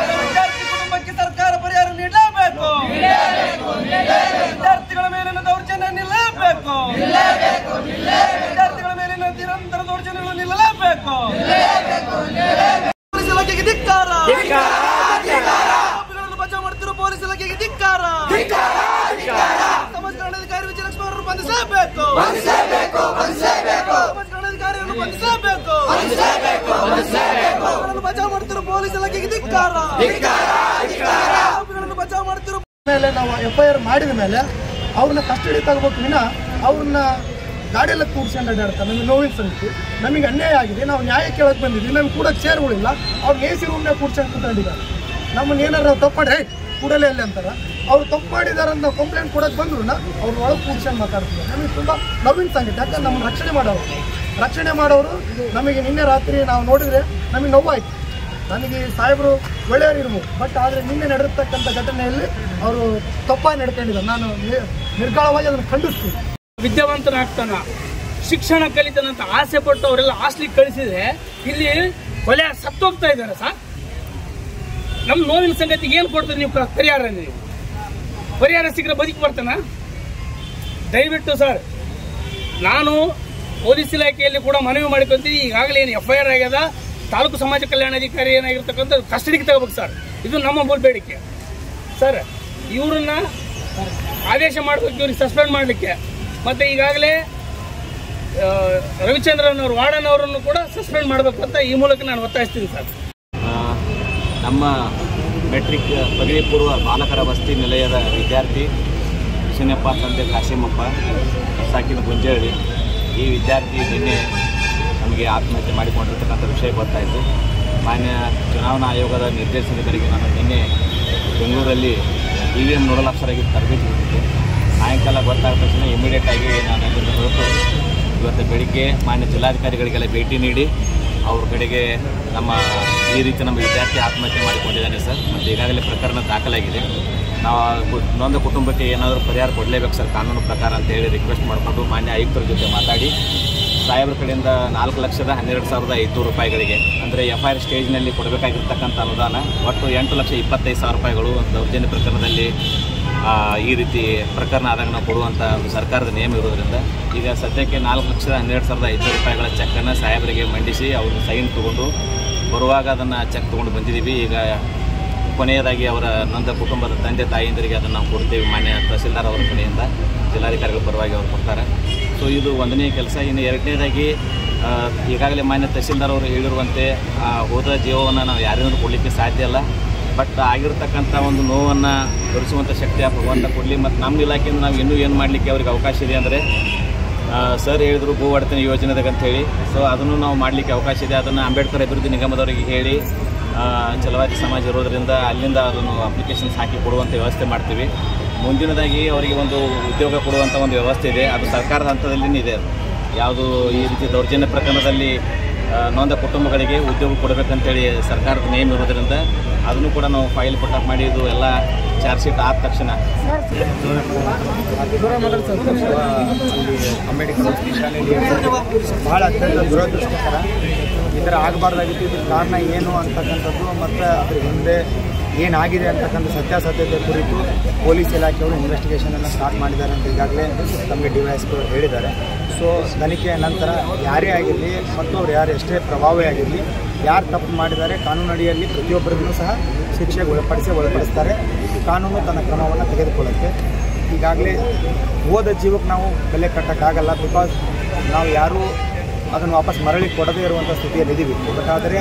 ನಾವು ಎಫ್ಐಆರ್ ಮಾಡಿದ ಮೇಲೆ ಅವ್ರನ್ನ ಕಸ್ಟಡಿ ತಗೋಬೇಕು ವಿನ ಅವ್ರನ್ನ ಗಾಡಿಯೆಲ್ಲ ಕೂಡ್ಸ್ಕೊಂಡು ಅಡ್ಡಾಡ್ತಾರೆ. ನಮಗೆ ನೋವಿನ ಸಂಗತಿ, ನಮಗೆ ಅನ್ಯಾಯ ಆಗಿದೆ. ನಾವು ನ್ಯಾಯ ಕೇಳಕ್ಕೆ ಬಂದಿದ್ವಿ, ನಮ್ಗೆ ಕೂಡ ಚೇರ್ಗಳಿಲ್ಲ. ಅವ್ರು ಎ ಸಿ ರೂಮ್ನಾಗ ಕೂಡ್ಸ್ಕೊಂಡು ಕೂತ್ಕೊಂಡಿದ್ದಾರೆ. ನಮ್ಮನ್ನ ಏನಾರು ತಪ್ಪು ಮಾಡಿ ಕೂಡಲೇ ಅಲ್ಲಿ ಅಂತಾರೆ. ಅವ್ರು ತಪ್ಪು ಮಾಡಿದಾರೆ ಅಂತ ಕಂಪ್ಲೇಂಟ್ ಕೊಡಕ್ಕೆ ಬಂದ್ರು ಅವ್ರು ಒಳಗೆ ಕೂಡ್ಸ್ಕೊಂಡು ಮಾತಾಡ್ತಿದ್ದಾರೆ. ನಮಗೆ ತುಂಬ ನೋವಿನ ಸಂಗತಿ. ಯಾಕಂದ್ರೆ ನಮ್ಮನ್ನು ರಕ್ಷಣೆ ಮಾಡೋರು ನಮಗೆ ನಿನ್ನೆ ರಾತ್ರಿ ನಾವು ನೋಡಿದರೆ ನಮಗೆ ನೋವಾಯ್ತು. ನನಗೆ ಸಾಹೇಬರು ಒಳ್ಳೆಯವರು ಇರ್ಬೋದು, ಬಟ್ ಆದರೆ ನಿನ್ನೆ ನಡೆದಿರ್ತಕ್ಕಂಥ ಘಟನೆಯಲ್ಲಿ ಅವರು ತಪ್ಪಾಗಿ ನಡ್ಕೊಂಡಿದ್ದಾರೆ. ನಾನು ನಿರ್ಗಾಳವಾಗಿ ಅದನ್ನು ಖಂಡಿಸ್ತೀನಿ. ವಿದ್ಯಾವಂತನಾಗ್ತಾನ, ಶಿಕ್ಷಣ ಕಲಿತಾನಂತ ಆಸೆ ಪಟ್ಟು ಅವರೆಲ್ಲ ಹಾಸ್ಟೆಲಿಗೆ ಕಳಿಸಿದ್ರೆ ಇಲ್ಲಿ ಕೊಲೆ ಸತ್ತೋಗ್ತಾ ಇದ್ದಾರೆ ಸರ್. ನಮ್ಮ ನೋವಿನ ಸಂಗತಿಗೆ ಏನು ಕೊಡ್ತೀರಿ ನೀವು ಪರಿಹಾರ? ನೀವು ಪರಿಹಾರ ಸಿಕ್ಕರೆ ಬದುಕಿ ಬರ್ತಾನ? ದಯವಿಟ್ಟು ಸರ್, ನಾನು ಪೊಲೀಸ್ ಇಲಾಖೆಯಲ್ಲಿ ಕೂಡ ಮನವಿ ಮಾಡಿಕೊಂತೀನಿ. ಈಗಾಗಲೇ ಏನು ಎಫ್ಐಆರ್ ಆಗ್ಯದ, ತಾಲೂಕು ಸಮಾಜ ಕಲ್ಯಾಣಾಧಿಕಾರಿ ಏನಾಗಿರ್ತಕ್ಕಂಥ ಕಸ್ಟಡಿಗೆ ತಗೋಬೇಕು ಸರ್. ಇದು ನಮ್ಮ ಮೂಲ ಬೇಡಿಕೆ ಸರ್. ಇವ್ರನ್ನ ಆದೇಶ ಮಾಡಬೇಕು, ಇವ್ರಿಗೆ ಸಸ್ಪೆಂಡ್ ಮಾಡಲಿಕ್ಕೆ. ಮತ್ತು ಈಗಾಗಲೇ ರವಿಚಂದ್ರನ್ ಅವರು, ವಾರ್ಡನ್ ಅವರನ್ನು ಕೂಡ ಸಸ್ಪೆಂಡ್ ಮಾಡಬೇಕು ಅಂತ ಈ ಮೂಲಕ ನಾನು ಒತ್ತಾಯಿಸ್ತೀನಿ ಸರ್. ನಮ್ಮ ಮೆಟ್ರಿಕ್ ಪದವಿ ಪೂರ್ವ ಬಾಲಕರ ವಸತಿ ನಿಲಯದ ವಿದ್ಯಾರ್ಥಿ ಕೃಷ್ಣಪ್ಪ ತಂದೆ ಕಾಶಿಮಪ್ಪ ಸಾಕಿನ ಗುಂಜೇಳಿ, ಈ ವಿದ್ಯಾರ್ಥಿ ನಿನ್ನೆ ನಮಗೆ ಆತ್ಮಹತ್ಯೆ ಮಾಡಿಕೊಂಡಿರ್ತಕ್ಕಂಥ ವಿಷಯ ಗೊತ್ತಾಯಿತು. ಮಾನ್ಯ ಚುನಾವಣಾ ಆಯೋಗದ ನಿರ್ದೇಶನದ ಮೇರೆಗೆ ನಾನು ನಿನ್ನೆ ಬೆಂಗಳೂರಲ್ಲಿ EVM ನೋಡಲ್ ಆಫೀಸರಾಗಿ ತರಬೇತಿ ಕೊಟ್ಟಿದ್ದೆ. ಸಾಯಂಕಾಲ ಗೊತ್ತಾದ ತಕ್ಷಣ ಇಮಿಡಿಯೇಟಾಗಿ ನಾನು ಅದನ್ನು ಹೊರಟು ಇವತ್ತು ಬೆಳಿಗ್ಗೆ ಮಾನ್ಯ ಜಿಲ್ಲಾಧಿಕಾರಿಗಳಿಗೆಲ್ಲ ಭೇಟಿ ನೀಡಿ ಅವ್ರ ಕಡೆಗೆ ಈ ರೀತಿ ನಮ್ಮ ವಿದ್ಯಾರ್ಥಿ ಆತ್ಮಹತ್ಯೆ ಮಾಡಿಕೊಂಡಿದ್ದಾನೆ ಸರ್. ಮತ್ತು ಈಗಾಗಲೇ ಪ್ರಕರಣ ದಾಖಲಾಗಿದೆ. ನಾವು ನೊಂದ ಕುಟುಂಬಕ್ಕೆ ಏನಾದರೂ ಪರಿಹಾರ ಕೊಡಲೇಬೇಕು ಸರ್ ಕಾನೂನು ಪ್ರಕಾರ ಅಂತೇಳಿ ರಿಕ್ವೆಸ್ಟ್ ಮಾಡಿಕೊಂಡು ಮಾನ್ಯ ಆಯುಕ್ತರ ಜೊತೆ ಮಾತಾಡಿ ಸಾಹೇಬ್ರ ಕಡೆಯಿಂದ 4,12,500 ರೂಪಾಯಿಗಳಿಗೆ, ಅಂದರೆ ಎಫ್ಐಆರ್ ಸ್ಟೇಜ್ನಲ್ಲಿ ಕೊಡಬೇಕಾಗಿರ್ತಕ್ಕಂಥ ಅನುದಾನ ಒಟ್ಟು 8,25,000 ರೂಪಾಯಿಗಳು ದೌರ್ಜನ್ಯ ಪ್ರಕರಣದಲ್ಲಿ ಈ ರೀತಿ ಪ್ರಕರಣ ಆದಾಗ ನಾವು ಕೊಡುವಂಥ ಒಂದು ಸರ್ಕಾರದ ನಿಯಮ ಇರೋದ್ರಿಂದ ಈಗ ಸದ್ಯಕ್ಕೆ 4,12,500 ರೂಪಾಯಿಗಳ ಚೆಕ್ಕನ್ನು ಸಾಹೇಬರಿಗೆ ಮಂಡಿಸಿ ಅವರು ಸೈನ್ ತೊಗೊಂಡು ಬರುವಾಗ ಅದನ್ನು ಚೆಕ್ ತೊಗೊಂಡು ಬಂದಿದ್ದೀವಿ. ಈಗ ಕೊನೆಯದಾಗಿ ಅವರ ನೊಂದ ಕುಟುಂಬದ ತಂದೆ ತಾಯಿಯಂದರಿಗೆ ಅದನ್ನು ನಾವು ಕೊಡ್ತೇವೆ. ಮಾನ್ಯ ತಹಸೀಲ್ದಾರ್ ಅವರ ಕಡೆಯಿಂದ ಜಿಲ್ಲಾಧಿಕಾರಿಗಳ ಪರವಾಗಿ ಅವರು ಕೊಡ್ತಾರೆ. ಸೊ ಇದು ಒಂದನೇ ಕೆಲಸ. ಇನ್ನು ಎರಡನೇದಾಗಿ ಈಗಾಗಲೇ ಮಾನ್ಯ ತಹಸೀಲ್ದಾರ್ ಅವರು ಹೇಳಿರುವಂತೆ ಹೋದ ಜೀವವನ್ನು ನಾವು ಯಾರಿಂದಲೂ ಕೊಡಲಿಕ್ಕೆ ಸಾಧ್ಯ ಇಲ್ಲ. ಬಟ್ ಆಗಿರ್ತಕ್ಕಂಥ ಒಂದು ನೋವನ್ನು ತೋರಿಸುವಂಥ ಶಕ್ತಿ ಆ ಭಗವಂತ ಕೊಡಲಿ. ಮತ್ತು ನಮ್ಮ ಇಲಾಖೆಯಿಂದ ನಾವು ಇನ್ನೂ ಏನು ಮಾಡಲಿಕ್ಕೆ ಅವ್ರಿಗೆ ಅವಕಾಶ ಇದೆ ಅಂದರೆ ಸರ್ ಹೇಳಿದ್ರು ಭೂ ಒಡೆತನ ಯೋಜನೆದಾಗ ಅಂತೇಳಿ. ಸೊ ಅದನ್ನು ನಾವು ಮಾಡಲಿಕ್ಕೆ ಅವಕಾಶ ಇದೆ. ಅದನ್ನು ಅಂಬೇಡ್ಕರ್ ಅಭಿವೃದ್ಧಿ ನಿಗಮದವರಿಗೆ ಹೇಳಿ ಛಲವಾದಿ ಸಮಾಜ ಇರೋದರಿಂದ ಅಲ್ಲಿಂದ ಅದನ್ನು ಅಪ್ಲಿಕೇಶನ್ಸ್ ಹಾಕಿ ಕೊಡುವಂಥ ವ್ಯವಸ್ಥೆ ಮಾಡ್ತೀವಿ. ಮುಂದಿನದಾಗಿ ಅವರಿಗೆ ಒಂದು ಉದ್ಯೋಗ ಕೊಡುವಂಥ ಒಂದು ವ್ಯವಸ್ಥೆ ಇದೆ. ಅದು ಸರ್ಕಾರದ ಹಂತದಲ್ಲಿನೇ ಇದೆ. ಯಾವುದು ಈ ರೀತಿ ದೌರ್ಜನ್ಯ ಪ್ರಕರಣದಲ್ಲಿ ನೊಂದ ಕುಟುಂಬಗಳಿಗೆ ಉದ್ಯೋಗ ಕೊಡಬೇಕಂತೇಳಿ ಸರ್ಕಾರದ ನೇಮ್ ಇರೋದ್ರಿಂದ ಅದನ್ನು ಕೂಡ ನಾವು ಫೈಲ್ ಪುಟಪ್ ಮಾಡಿ ಇದು ಎಲ್ಲ ಚಾರ್ಜ್ ಶೀಟ್ ಆದ ತಕ್ಷಣ ಅಂಬೇಡ್ಕರ್ ಶಾಲೆಯಲ್ಲಿ ಬಹಳ ಅತ್ಯಂತ ದುರದೃಷ್ಟಕರ. ಈ ಥರ ಆಗಬಾರ್ದಾಗಿತ್ತು. ಇದರ ಕಾರಣ ಏನು ಅಂತಕ್ಕಂಥದ್ದು ಮತ್ತು ಅದ್ರ ಹಿಂದೆ ಏನಾಗಿದೆ ಅಂತಕ್ಕಂಥ ಸತ್ಯಾಸತ್ಯತೆ ಕುರಿತು ಪೊಲೀಸ್ ಇಲಾಖೆಯವರು ಇನ್ವೆಸ್ಟಿಗೇಷನನ್ನು ಸ್ಟಾರ್ಟ್ ಮಾಡಿದ್ದಾರೆ ಅಂತ ಈಗಾಗಲೇ ನಮಗೆ ಡಿವೈಎಸ್ಪಿ ಅವರು ಹೇಳಿದ್ದಾರೆ. ಸೊ ತನಿಖೆಯ ನಂತರ ಯಾರೇ ಆಗಿರಲಿ ಮತ್ತು ಅವ್ರು ಯಾರು ಎಷ್ಟೇ ಪ್ರಭಾವೇ ಆಗಿರಲಿ, ಯಾರು ತಪ್ಪು ಮಾಡಿದ್ದಾರೆ ಕಾನೂನಡಿಯಲ್ಲಿ ಪ್ರತಿಯೊಬ್ಬರಿಗೂ ಸಹ ಶಿಕ್ಷೆಗೆ ಒಳಪಡಿಸ್ತಾರೆ. ಕಾನೂನು ತನ್ನ ಕ್ರಮವನ್ನು ತೆಗೆದುಕೊಳ್ಳುತ್ತೆ. ಈಗಾಗಲೇ ಹೋದ ಜೀವಕ್ಕೆ ನಾವು ಬೆಲೆ ಕಟ್ಟೋಕ್ಕಾಗಲ್ಲ. ಬಿಕಾಸ್ ನಾವು ಯಾರೂ ಅದನ್ನು ವಾಪಸ್ ಮರಳಿ ಕೊಡದೇ ಇರುವಂಥ ಸ್ಥಿತಿಯಲ್ಲಿದ್ದೀವಿ. ಬಟ್ ಆದರೆ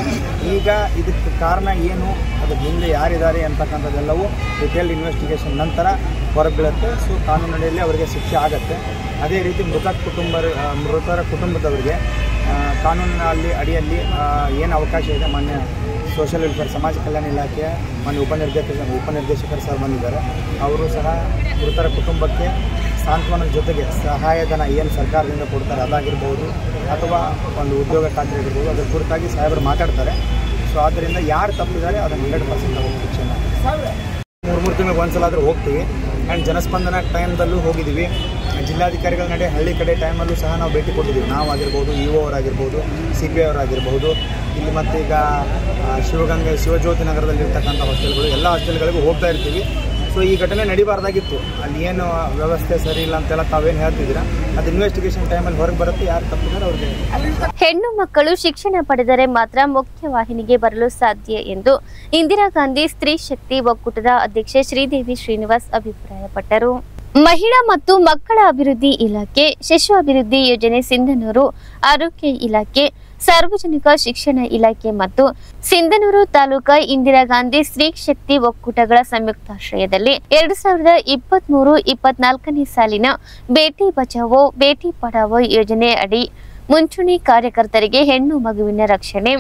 ಈಗ ಇದಕ್ಕೆ ಕಾರಣ ಏನು, ಅದಕ್ಕೆ ಹಿಂದೆ ಯಾರಿದ್ದಾರೆ ಅಂತಕ್ಕಂಥದ್ದೆಲ್ಲವೂ ಡಿಟೇಲ್ಡ್ ಇನ್ವೆಸ್ಟಿಗೇಷನ್ ನಂತರ ಹೊರಬೀಳುತ್ತೆ. ಸೊ ಕಾನೂನಿನಲ್ಲಿ ಅವರಿಗೆ ಶಿಕ್ಷೆ ಆಗುತ್ತೆ. ಅದೇ ರೀತಿ ಮೃತರ ಕುಟುಂಬದವರಿಗೆ ಕಾನೂನಿನ ಅಡಿಯಲ್ಲಿ ಏನು ಅವಕಾಶ ಇದೆ, ಮಾನ್ಯ ಸೋಷಿಯಲ್ ವೆಲ್ಫೇರ್ ಸಮಾಜ ಕಲ್ಯಾಣ ಇಲಾಖೆಯ ಮಾನ್ಯ ಉಪನಿರ್ದೇಶಕರು ಸಹ ಬಂದಿದ್ದಾರೆ. ಅವರು ಸಹ ಮೃತರ ಕುಟುಂಬಕ್ಕೆ ಸಾಂತ್ವನದ ಜೊತೆಗೆ ಸಹಾಯಧನ ಏನು ಸರ್ಕಾರದಿಂದ ಕೊಡ್ತಾರೆ ಅದಾಗಿರ್ಬೋದು ಅಥವಾ ಒಂದು ಉದ್ಯೋಗ ಖಾತ್ರಿ ಆಗಿರ್ಬೋದು, ಅದರ ಕುರಿತಾಗಿ ಸಾಹೇಬರು ಮಾತಾಡ್ತಾರೆ. ಸೊ ಆದ್ದರಿಂದ ಯಾರು ತಪ್ಪಿದ್ದಾರೆ ಅದನ್ನು 100% ನಾವು ಶಿಕ್ಷಣ 3 ತಿಂಗಳಿಗೆ ಒಂದ್ಸಲ ಹೋಗ್ತೀವಿ. ಆ್ಯಂಡ್ ಜನಸ್ಪಂದನ ಟೈಮ್ದಲ್ಲೂ ಹೋಗಿದ್ದೀವಿ. ಜಿಲ್ಲಾಧಿಕಾರಿಗಳ ನಡೆ ಹಳ್ಳಿ ಕಡೆ ಟೈಮಲ್ಲೂ ಸಹ ನಾವು ಭೇಟಿ ಕೊಟ್ಟಿದ್ದೀವಿ. ನಾವು ಆಗಿರ್ಬೋದು, ಇಒ ಅವರಾಗಿರ್ಬೋದು, CPI ಅವರಾಗಿರ್ಬೋದು. ಇಲ್ಲಿ ಮತ್ತು ಈಗ ಶಿವಜ್ಯೋತಿ ನಗರದಲ್ಲಿರ್ತಕ್ಕಂಥ ಹಾಸ್ಟೆಲ್ಗಳು ಎಲ್ಲ ಹಾಸ್ಟೆಲ್ಗಳಿಗೂ ಹೋಗ್ತಾ ಇರ್ತೀವಿ. ಸೊ ಈ ಘಟನೆ ನಡಿಬಾರ್ದಾಗಿತ್ತು. ಅಲ್ಲಿ ಏನು ವ್ಯವಸ್ಥೆ ಸರಿ ಇಲ್ಲ ಅಂತೆಲ್ಲ ತಾವೇನು ಹೇಳ್ತಿದ್ದೀರಾ, ಅದು ಇನ್ವೆಸ್ಟಿಗೇಷನ್ ಟೈಮಲ್ಲಿ ಹೊರಗೆ ಬರುತ್ತೆ. ಯಾರು ತಪ್ಪಿದ್ದಾರೆ ಅವ್ರಿಗೆ. ಹೆಣ್ಣು ಮಕ್ಕಳು ಶಿಕ್ಷಣ ಪಡೆದರೆ ಮಾತ್ರ ಮುಖ್ಯವಾಹಿನಿಗೆ ಬರಲು ಸಾಧ್ಯ ಎಂದು ಇಂದಿರಾ ಗಾಂಧಿ ಸ್ತ್ರೀ ಶಕ್ತಿ ಒಕ್ಕೂಟದ ಅಧ್ಯಕ್ಷೆ ಶ್ರೀದೇವಿ ಶ್ರೀನಿವಾಸ್ ಅಭಿಪ್ರಾಯಪಟ್ಟರು. ಮಹಿಳಾ ಮತ್ತು ಮಕ್ಕಳ ಅಭಿವೃದ್ಧಿ ಇಲಾಖೆ, ಶಿಶು ಅಭಿವೃದ್ಧಿ ಯೋಜನೆ ಸಿಂಧನೂರು, ಆರೋಗ್ಯ ಇಲಾಖೆ, ಸಾರ್ವಜನಿಕ ಶಿಕ್ಷಣ ಇಲಾಖೆ ಮತ್ತು ಸಿಂಧನೂರು ತಾಲೂಕಾ ಇಂದಿರಾ ಗಾಂಧಿ ಸ್ತ್ರೀ ಶಕ್ತಿ ಒಕ್ಕೂಟಗಳ ಸಂಯುಕ್ತಾಶ್ರಯದಲ್ಲಿ 2023-24ನೇ ಸಾಲಿನ ಬೇಟಿ ಬಚಾವೋ ಬೇಟಿ ಪಢಾವೋ ಯೋಜನೆ ಅಡಿ ಮುಂಚೂಣಿ ಕಾರ್ಯಕರ್ತರಿಗೆ ಹೆಣ್ಣು ಮಗುವಿನ ರಕ್ಷಣೆ,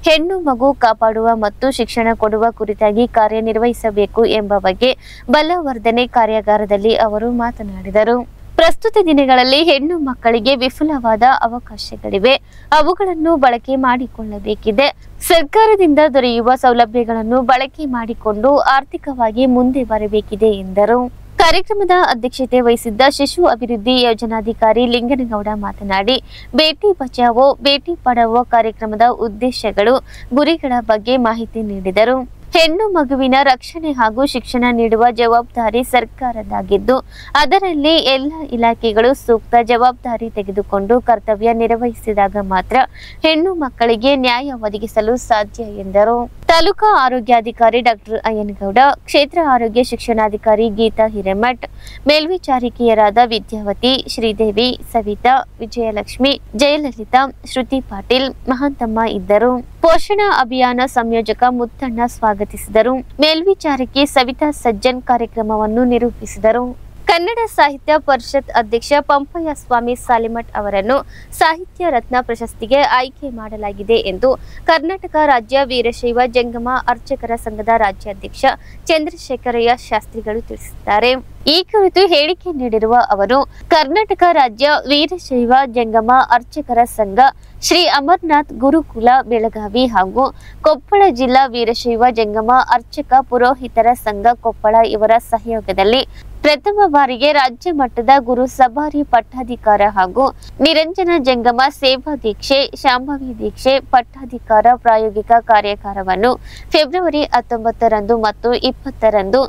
ಹೆಣ್ಣು ಮಗು ಕಾಪಾಡುವ ಮತ್ತು ಶಿಕ್ಷಣ ಕೊಡುವ ಕುರಿತಾಗಿ ಕಾರ್ಯನಿರ್ವಹಿಸಬೇಕು ಎಂಬ ಬಗ್ಗೆ ಬಲವರ್ಧನೆ ಕಾರ್ಯಾಗಾರದಲ್ಲಿ ಅವರು ಮಾತನಾಡಿದರು. ಪ್ರಸ್ತುತ ದಿನಗಳಲ್ಲಿ ಹೆಣ್ಣು ಮಕ್ಕಳಿಗೆ ವಿಫುಲವಾದ ಅವಕಾಶಗಳಿವೆ. ಅವುಗಳನ್ನು ಬಳಕೆ ಮಾಡಿಕೊಳ್ಳಬೇಕಿದೆ. ಸರ್ಕಾರದಿಂದ ದೊರೆಯುವ ಸೌಲಭ್ಯಗಳನ್ನು ಬಳಕೆ ಮಾಡಿಕೊಂಡು ಆರ್ಥಿಕವಾಗಿ ಮುಂದೆ ಬರಬೇಕಿದೆ ಎಂದರು. ಕಾರ್ಯಕ್ರಮದ ಅಧ್ಯಕ್ಷತೆ ವಹಿಸಿದ್ದ ಶಿಶು ಅಭಿವೃದ್ಧಿ ಯೋಜನಾಧಿಕಾರಿ ಲಿಂಗನಗೌಡ ಮಾತನಾಡಿ, ಬೇಟಿ ಬಚಾವೋ ಬೇಟಿ ಪಢಾವೋ ಕಾರ್ಯಕ್ರಮದ ಉದ್ದೇಶಗಳು, ಗುರಿಗಳ ಬಗ್ಗೆ ಮಾಹಿತಿ ನೀಡಿದರು. ಹೆಣ್ಣು ಮಗುವಿನ ರಕ್ಷಣೆ ಹಾಗೂ ಶಿಕ್ಷಣ ನೀಡುವ ಜವಾಬ್ದಾರಿ ಸರ್ಕಾರದಾಗಿದ್ದು, ಅದರಲ್ಲಿ ಎಲ್ಲ ಇಲಾಖೆಗಳು ಸೂಕ್ತ ಜವಾಬ್ದಾರಿ ತೆಗೆದುಕೊಂಡು ಕರ್ತವ್ಯ ನಿರ್ವಹಿಸಿದಾಗ ಮಾತ್ರ ಹೆಣ್ಣು ಮಕ್ಕಳಿಗೆ ನ್ಯಾಯ ಒದಗಿಸಲು ಸಾಧ್ಯ ಎಂದರು. ತಾಲೂಕಾ ಆರೋಗ್ಯಾಧಿಕಾರಿ ಡಾಕ್ಟರ್ ಅಯ್ಯನಗೌಡ, ಕ್ಷೇತ್ರ ಆರೋಗ್ಯ ಶಿಕ್ಷಣಾಧಿಕಾರಿ ಗೀತಾ ಹಿರೇಮಠ್, ಮೇಲ್ವಿಚಾರಕಿಯರಾದ ವಿದ್ಯಾವತಿ, ಶ್ರೀದೇವಿ, ಸವಿತಾ, ವಿಜಯಲಕ್ಷ್ಮಿ, ಜಯಲಲಿತಾ, ಶ್ರುತಿ ಪಾಟೀಲ್, ಮಹಾಂತಮ್ಮ ಇದ್ದರು. ಪೋಷಣಾ ಅಭಿಯಾನ ಸಂಯೋಜಕ ಮುತ್ತಣ್ಣ ಸ್ವಾಗತಿಸಿದರು. ಮೇಲ್ವಿಚಾರಕಿ ಸವಿತಾ ಸಜ್ಜನ್ ಕಾರ್ಯಕ್ರಮವನ್ನು ನಿರೂಪಿಸಿದರು. ಕನ್ನಡ ಸಾಹಿತ್ಯ ಪರಿಷತ್ ಅಧ್ಯಕ್ಷ ಪಂಪಯ್ಯ ಸ್ವಾಮಿ ಸಾಲಿಮಠ್ ಅವರನ್ನು ಸಾಹಿತ್ಯ ರತ್ನ ಪ್ರಶಸ್ತಿಗೆ ಆಯ್ಕೆ ಮಾಡಲಾಗಿದೆ ಎಂದು ಕರ್ನಾಟಕ ರಾಜ್ಯ ವೀರಶೈವ ಜಂಗಮ ಅರ್ಚಕರ ಸಂಘದ ರಾಜ್ಯಾಧ್ಯಕ್ಷ ಚಂದ್ರಶೇಖರಯ್ಯ ಶಾಸ್ತ್ರಿಗಳು ತಿಳಿಸಿದ್ದಾರೆ. ಈ ಕುರಿತು ಹೇಳಿಕೆ ನೀಡಿರುವ ಅವರು, ಕರ್ನಾಟಕ ರಾಜ್ಯ ವೀರಶೈವ ಜಂಗಮ ಅರ್ಚಕರ ಸಂಘ, ಶ್ರೀ ಅಮರನಾಥ್ ಗುರುಕುಲ ಬೆಳಗಾವಿ ಹಾಗೂ ಕೊಪ್ಪಳ ಜಿಲ್ಲಾ ವೀರಶೈವ ಜಂಗಮ ಅರ್ಚಕ ಪುರೋಹಿತರ ಸಂಘ ಕೊಪ್ಪಳ ಇವರ ಸಹಯೋಗದಲ್ಲಿ ಪ್ರಥಮ ಬಾರಿಗೆ ರಾಜ್ಯ ಮಟ್ಟದ ಗುರು ಸಭಾರಿ ಪಟ್ಟಾಧಿಕಾರ ಹಾಗೂ ನಿರಂಜನ ಜಂಗಮ ಸೇವಾ ದೀಕ್ಷೆ ಶಾಂಭವಿ ದೀಕ್ಷೆ ಪಟ್ಟಾಧಿಕಾರ ಪ್ರಾಯೋಗಿಕ ಕಾರ್ಯಾಗಾರವನ್ನು ಫೆಬ್ರವರಿ 19ರಂದು ಮತ್ತು 20ರಂದು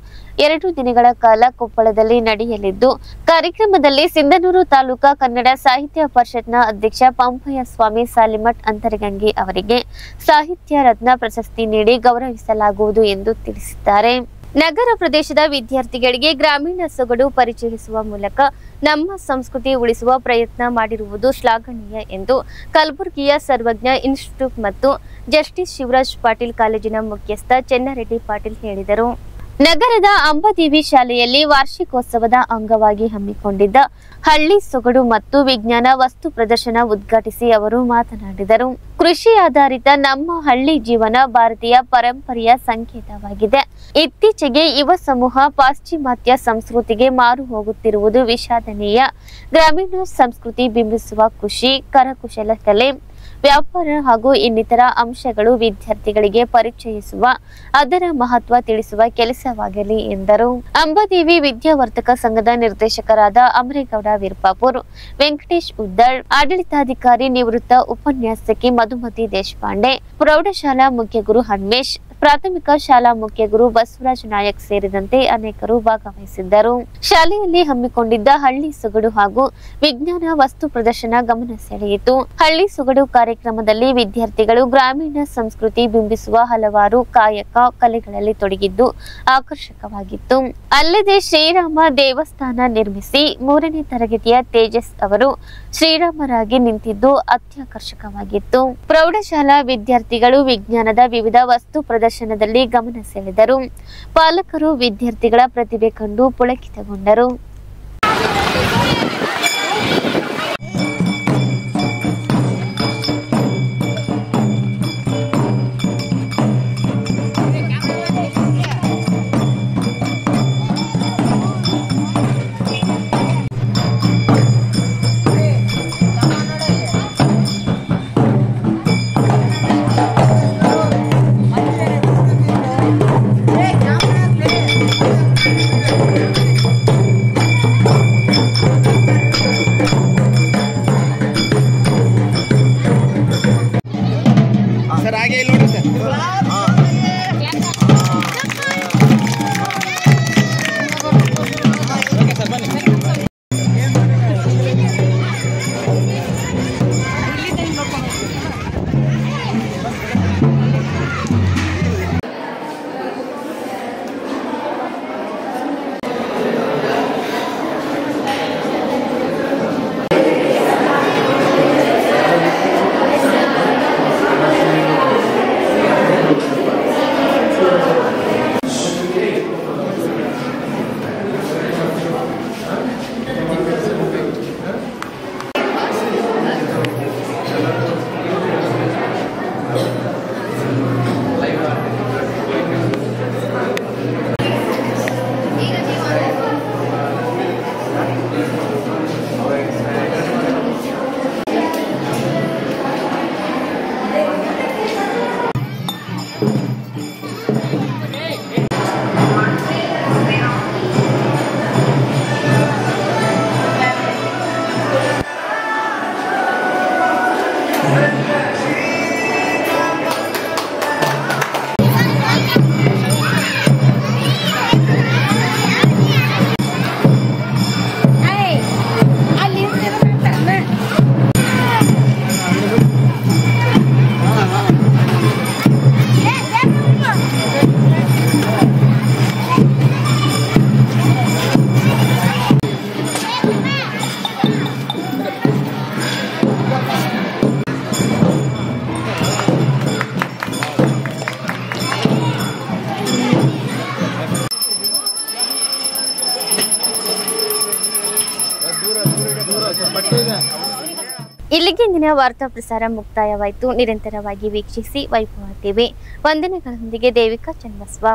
2 ದಿನಗಳ ಕಾಲ ಕೊಪ್ಪಳದಲ್ಲಿ ನಡೆಯಲಿದ್ದು, ಕಾರ್ಯಕ್ರಮದಲ್ಲಿ ಸಿಂಧನೂರು ತಾಲೂಕಾ ಕನ್ನಡ ಸಾಹಿತ್ಯ ಪರಿಷತ್ನ ಅಧ್ಯಕ್ಷ ಪಂಪಯ್ಯ ಸ್ವಾಮಿ ಸಾಲಿಮಠ್ ಅಂತರಗಂಗಿ ಅವರಿಗೆ ಸಾಹಿತ್ಯ ರತ್ನ ಪ್ರಶಸ್ತಿ ನೀಡಿ ಗೌರವಿಸಲಾಗುವುದು ಎಂದು ತಿಳಿಸಿದ್ದಾರೆ. ನಗರ ಪ್ರದೇಶದ ವಿದ್ಯಾರ್ಥಿಗಳಿಗೆ ಗ್ರಾಮೀಣ ಸೊಗಡು ಪರಿಚಯಿಸುವ ಮೂಲಕ ನಮ್ಮ ಸಂಸ್ಕೃತಿ ಉಳಿಸುವ ಪ್ರಯತ್ನ ಮಾಡಿರುವುದು ಶ್ಲಾಘನೀಯ ಎಂದು ಕಲಬುರಗಿಯ ಸರ್ವಜ್ಞ ಇನ್ಸ್ಟಿಟ್ಯೂಟ್ ಮತ್ತು ಜಸ್ಟಿಸ್ ಶಿವರಾಜ್ ಪಾಟೀಲ್ ಕಾಲೇಜಿನ ಮುಖ್ಯಸ್ಥ ಚೆನ್ನರೆಡ್ಡಿ ಪಾಟೀಲ್ ಹೇಳಿದರು. ನಗರದ ಅಂಬಾದೇವಿ ಶಾಲೆಯಲ್ಲಿ ವಾರ್ಷಿಕೋತ್ಸವದ ಅಂಗವಾಗಿ ಹಮ್ಮಿಕೊಂಡಿದ್ದ ಹಳ್ಳಿ ಸೊಗಡು ಮತ್ತು ವಿಜ್ಞಾನ ವಸ್ತು ಪ್ರದರ್ಶನ ಉದ್ಘಾಟಿಸಿ ಅವರು ಮಾತನಾಡಿದರು. ಕೃಷಿ ಆಧಾರಿತ ನಮ್ಮ ಹಳ್ಳಿ ಜೀವನ ಭಾರತೀಯ ಪರಂಪರೆಯ ಸಂಕೇತವಾಗಿದೆ. ಇತ್ತೀಚೆಗೆ ಯುವ ಸಮೂಹ ಪಾಶ್ಚಿಮಾತ್ಯ ಸಂಸ್ಕೃತಿಗೆ ಮಾರು ಹೋಗುತ್ತಿರುವುದು ವಿಷಾದನೀಯ. ಗ್ರಾಮೀಣ ಸಂಸ್ಕೃತಿ ಬಿಂಬಿಸುವ ಕೃಷಿ, ಕರಕುಶಲ ಕಲೆ, ವ್ಯಾಪಾರ ಹಾಗೂ ಇನ್ನಿತರ ಅಂಶಗಳು ವಿದ್ಯಾರ್ಥಿಗಳಿಗೆ ಪರಿಚಯಿಸುವ, ಅದರ ಮಹತ್ವ ತಿಳಿಸುವ ಕೆಲಸವಾಗಲಿ ಎಂದರು. ಅಂಬಾದೇವಿ ವಿದ್ಯಾವರ್ತಕ ಸಂಘದ ನಿರ್ದೇಶಕರಾದ ಅಮರೇಗೌಡ ವೀರ್ಪಾಪುರ್, ವೆಂಕಟೇಶ್ ಉದ್ದಳ್, ಆಡಳಿತಾಧಿಕಾರಿ ನಿವೃತ್ತ ಉಪನ್ಯಾಸಕಿ ಮಧುಮತಿ ದೇಶಪಾಂಡೆ, ಪ್ರೌಢಶಾಲಾ ಮುಖ್ಯಗುರು ಹನ್ಮೇಶ್, ಪ್ರಾಥಮಿಕ ಶಾಲಾ ಮುಖ್ಯಗುರು ಬಸವರಾಜ್ ನಾಯಕ್ ಸೇರಿದಂತೆ ಅನೇಕರು ಭಾಗವಹಿಸಿದ್ದರು. ಶಾಲೆಯಲ್ಲಿ ಹಮ್ಮಿಕೊಂಡಿದ್ದ ಹಳ್ಳಿ ಸೊಗಡು ಹಾಗೂ ವಿಜ್ಞಾನ ವಸ್ತು ಪ್ರದರ್ಶನ ಗಮನ ಸೆಳೆಯಿತು. ಹಳ್ಳಿ ಸೊಗಡು ಕಾರ್ಯಕ್ರಮದಲ್ಲಿ ವಿದ್ಯಾರ್ಥಿಗಳು ಗ್ರಾಮೀಣ ಸಂಸ್ಕೃತಿ ಬಿಂಬಿಸುವ ಹಲವಾರು ಕಾಯಕ ಕಲೆಗಳಲ್ಲಿ ತೊಡಗಿದ್ದು ಆಕರ್ಷಕವಾಗಿತ್ತು. ಅಲ್ಲದೆ ಶ್ರೀರಾಮ ದೇವಸ್ಥಾನ ನಿರ್ಮಿಸಿ 3ನೇ ತರಗತಿಯ ತೇಜಸ್ ಅವರು ಶ್ರೀರಾಮರಾಗಿ ನಿಂತಿದ್ದು ಅತ್ಯಾಕರ್ಷಕವಾಗಿತ್ತು. ಪ್ರೌಢಶಾಲಾ ವಿದ್ಯಾರ್ಥಿಗಳು ವಿಜ್ಞಾನದ ವಿವಿಧ ವಸ್ತು ಪ್ರದರ್ಶನದಲ್ಲಿ ಗಮನ ಸೆಳೆದರು. ಪಾಲಕರು ವಿದ್ಯಾರ್ಥಿಗಳ ಪ್ರತಿಭೆ ಕಂಡು ಪುಳಕಿತಗೊಂಡರು. ಇಲ್ಲಿಗೆ ಇಂದಿನ ವಾರ್ತಾ ಪ್ರಸಾರ ಮುಕ್ತಾಯವಾಯಿತು. ನಿರಂತರವಾಗಿ ವೀಕ್ಷಿಸಿ ವೈಭವ ಟಿವಿ. ವಂದನೆಗಳೊಂದಿಗೆ ದೇವಿಕಾ ಚನ್ನಬಸವ.